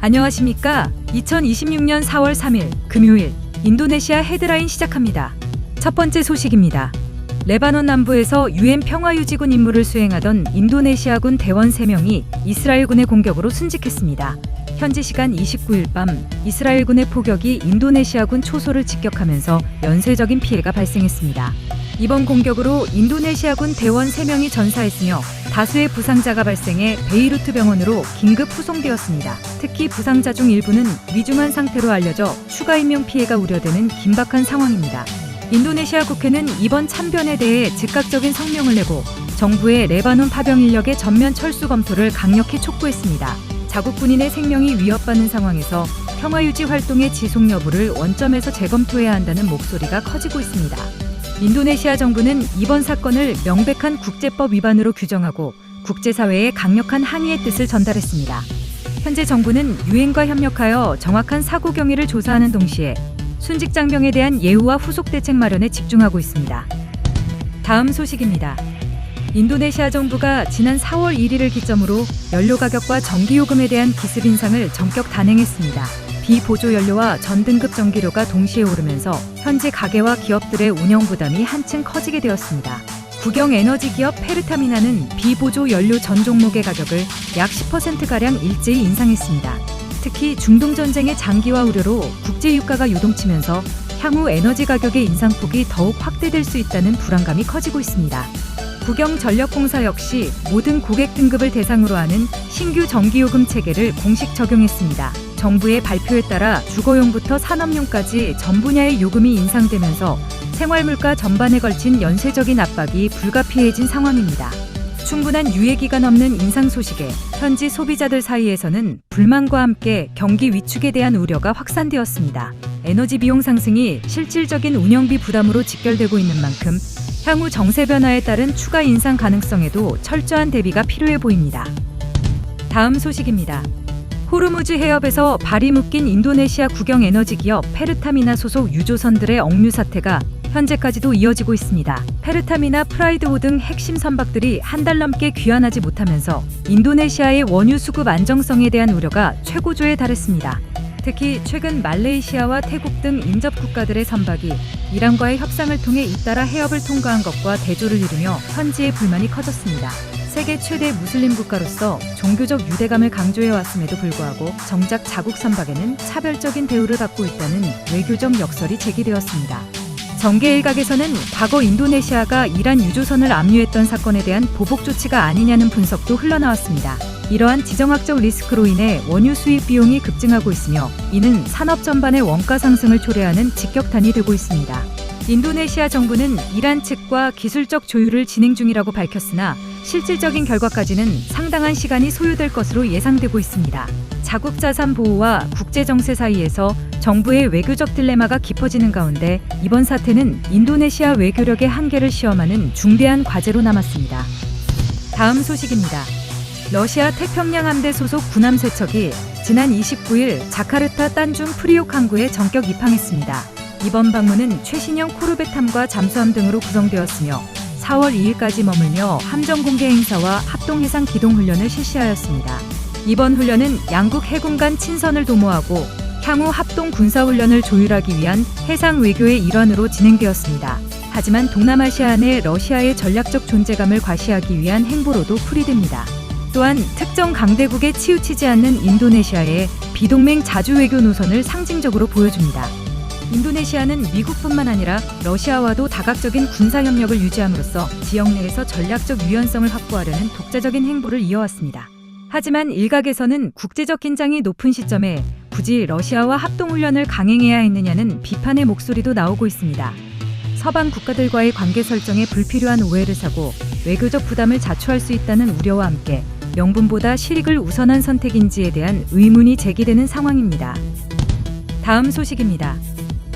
안녕하십니까? 2026년 4월 3일 금요일 인도네시아 헤드라인 시작합니다. 첫 번째 소식입니다. 레바논 남부에서 UN 평화유지군 임무를 수행하던 인도네시아군 대원 3명이 이스라엘군의 공격으로 순직했습니다. 현지 시간 29일 밤 이스라엘군의 포격이 인도네시아군 초소를 직격하면서 연쇄적인 피해가 발생했습니다. 이번 공격으로 인도네시아군 대원 3명이 전사했으며 다수의 부상자가 발생해 베이루트 병원으로 긴급 후송되었습니다. 특히 부상자 중 일부는 위중한 상태로 알려져 추가 인명 피해가 우려되는 긴박한 상황입니다. 인도네시아 국회는 이번 참변에 대해 즉각적인 성명을 내고 정부의 레바논 파병 인력의 전면 철수 검토를 강력히 촉구했습니다. 자국 군인의 생명이 위협받는 상황에서 평화유지 활동의 지속 여부를 원점에서 재검토해야 한다는 목소리가 커지고 있습니다. 인도네시아 정부는 이번 사건을 명백한 국제법 위반으로 규정하고 국제사회에 강력한 항의의 뜻을 전달했습니다. 현재 정부는 유엔과 협력하여 정확한 사고 경위를 조사하는 동시에 순직 장병에 대한 예우와 후속 대책 마련에 집중하고 있습니다. 다음 소식입니다. 인도네시아 정부가 지난 4월 1일을 기점으로 연료 가격과 전기요금에 대한 기습 인상을 전격 단행했습니다. 비보조 연료와 전등급 전기료가 동시에 오르면서 현재 가계와 기업들의 운영 부담이 한층 커지게 되었습니다. 국영 에너지 기업 페르타미나는 비보조 연료 전 종목의 가격을 약 10%가량 일제히 인상했습니다. 특히 중동 전쟁의 장기화 우려로 국제 유가가 요동치면서 향후 에너지 가격의 인상폭이 더욱 확대될 수 있다는 불안감이 커지고 있습니다. 국영전력공사 역시 모든 고객 등급을 대상으로 하는 신규 전기요금 체계를 공식 적용했습니다. 정부의 발표에 따라 주거용부터 산업용까지 전 분야의 요금이 인상되면서 생활물가 전반에 걸친 연쇄적인 압박이 불가피해진 상황입니다. 충분한 유예기간 없는 인상 소식에 현지 소비자들 사이에서는 불만과 함께 경기 위축에 대한 우려가 확산되었습니다. 에너지 비용 상승이 실질적인 운영비 부담으로 직결되고 있는 만큼 향후 정세 변화에 따른 추가 인상 가능성에도 철저한 대비가 필요해 보입니다. 다음 소식입니다. 호르무즈 해협에서 발이 묶인 인도네시아 국영 에너지 기업 페르타미나 소속 유조선들의 억류 사태가 현재까지도 이어지고 있습니다. 페르타미나 프라이드호 등 핵심 선박들이 한 달 넘게 귀환하지 못하면서 인도네시아의 원유 수급 안정성에 대한 우려가 최고조에 달했습니다. 특히 최근 말레이시아와 태국 등 인접 국가들의 선박이 이란과의 협상을 통해 잇따라 해협을 통과한 것과 대조를 이루며 현지의 불만이 커졌습니다. 세계 최대 무슬림 국가로서 종교적 유대감을 강조해왔음에도 불구하고 정작 자국 선박에는 차별적인 대우를 받고 있다는 외교적 역설이 제기되었습니다. 정계 일각에서는 과거 인도네시아가 이란 유조선을 압류했던 사건에 대한 보복 조치가 아니냐는 분석도 흘러나왔습니다. 이러한 지정학적 리스크로 인해 원유 수입 비용이 급증하고 있으며 이는 산업 전반의 원가 상승을 초래하는 직격탄이 되고 있습니다. 인도네시아 정부는 이란 측과 기술적 조율을 진행 중이라고 밝혔으나 실질적인 결과까지는 상당한 시간이 소요될 것으로 예상되고 있습니다. 자국 자산 보호와 국제 정세 사이에서 정부의 외교적 딜레마가 깊어지는 가운데 이번 사태는 인도네시아 외교력의 한계를 시험하는 중대한 과제로 남았습니다. 다음 소식입니다. 러시아 태평양 함대 소속 군함 세척이 지난 29일 자카르타 딴중 프리옥 항구에 전격 입항했습니다. 이번 방문은 최신형 코르벳함과 잠수함 등으로 구성되었으며 4월 2일까지 머물며 함정 공개 행사와 합동 해상 기동 훈련을 실시하였습니다. 이번 훈련은 양국 해군 간 친선을 도모하고 향후 합동 군사 훈련을 조율하기 위한 해상 외교의 일환으로 진행되었습니다. 하지만 동남아시아 내 러시아의 전략적 존재감을 과시하기 위한 행보로도 풀이됩니다. 또한 특정 강대국에 치우치지 않는 인도네시아의 비동맹 자주 외교 노선을 상징적으로 보여줍니다. 인도네시아는 미국뿐만 아니라 러시아와도 다각적인 군사협력을 유지함으로써 지역 내에서 전략적 유연성을 확보하려는 독자적인 행보를 이어왔습니다. 하지만 일각에서는 국제적 긴장이 높은 시점에 굳이 러시아와 합동훈련을 강행해야 했느냐는 비판의 목소리도 나오고 있습니다. 서방 국가들과의 관계 설정에 불필요한 오해를 사고 외교적 부담을 자초할 수 있다는 우려와 함께 명분보다 실익을 우선한 선택인지에 대한 의문이 제기되는 상황입니다. 다음 소식입니다.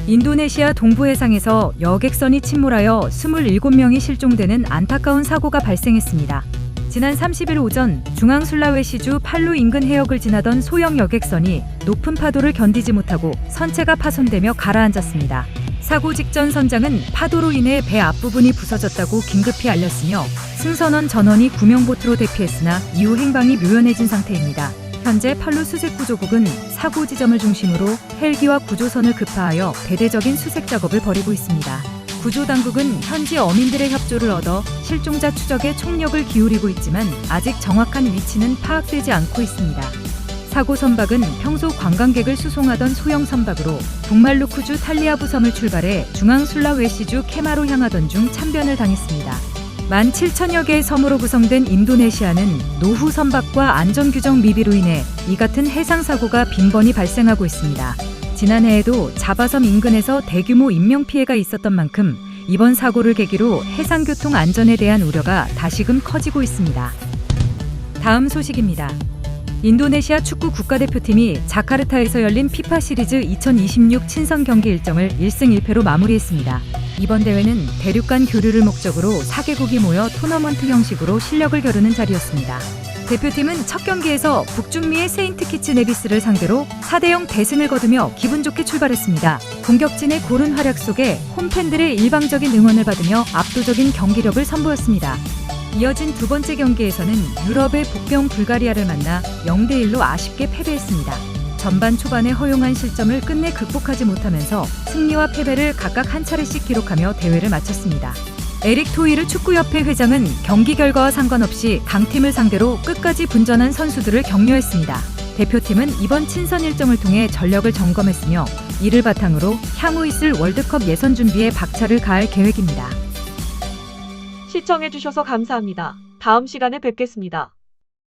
인도네시아 동부 해상에서 여객선이 침몰하여 27명이 실종되는 안타까운 사고가 발생했습니다. 지난 30일 오전 중앙 술라웨시주 팔루 인근 해역을 지나던 소형 여객선이 높은 파도를 견디지 못하고 선체가 파손되며 가라앉았습니다. 사고 직전 선장은 파도로 인해 배 앞부분이 부서졌다고 긴급히 알렸으며 승선원 전원이 구명보트로 대피했으나 이후 행방이 묘연해진 상태입니다. 현재 팔로 수색 구조국은 사고 지점을 중심으로 헬기와 구조선을 급파하여 대대적인 수색 작업을 벌이고 있습니다. 구조당국은 현지 어민들의 협조를 얻어 실종자 추적에 총력을 기울이고 있지만 아직 정확한 위치는 파악되지 않고 있습니다. 사고 선박은 평소 관광객을 수송하던 소형 선박으로 북말루크주 탈리아부 섬을 출발해 중앙 술라웨시주 케마로 향하던 중 참변을 당했습니다. 17,000여 개의 섬으로 구성된 인도네시아는 노후 선박과 안전규정 미비로 인해 이 같은 해상 사고가 빈번히 발생하고 있습니다. 지난해에도 자바섬 인근에서 대규모 인명피해가 있었던 만큼 이번 사고를 계기로 해상교통 안전에 대한 우려가 다시금 커지고 있습니다. 다음 소식입니다. 인도네시아 축구 국가대표팀이 자카르타에서 열린 피파 시리즈 2026 친선 경기 일정을 1승 1패로 마무리했습니다. 이번 대회는 대륙 간 교류를 목적으로 4개국이 모여 토너먼트 형식으로 실력을 겨루는 자리였습니다. 대표팀은 첫 경기에서 북중미의 세인트 키츠 네비스를 상대로 4대0 대승을 거두며 기분 좋게 출발했습니다. 공격진의 고른 활약 속에 홈팬들의 일방적인 응원을 받으며 압도적인 경기력을 선보였습니다. 이어진 두 번째 경기에서는 유럽의 복병 불가리아를 만나 0대1로 아쉽게 패배했습니다. 전반 초반에 허용한 실점을 끝내 극복하지 못하면서 승리와 패배를 각각 한 차례씩 기록하며 대회를 마쳤습니다. 에릭 토이르 축구협회 회장은 경기 결과와 상관없이 강팀을 상대로 끝까지 분전한 선수들을 격려했습니다. 대표팀은 이번 친선 일정을 통해 전력을 점검했으며 이를 바탕으로 향후 있을 월드컵 예선 준비에 박차를 가할 계획입니다. 시청해주셔서 감사합니다. 다음 시간에 뵙겠습니다.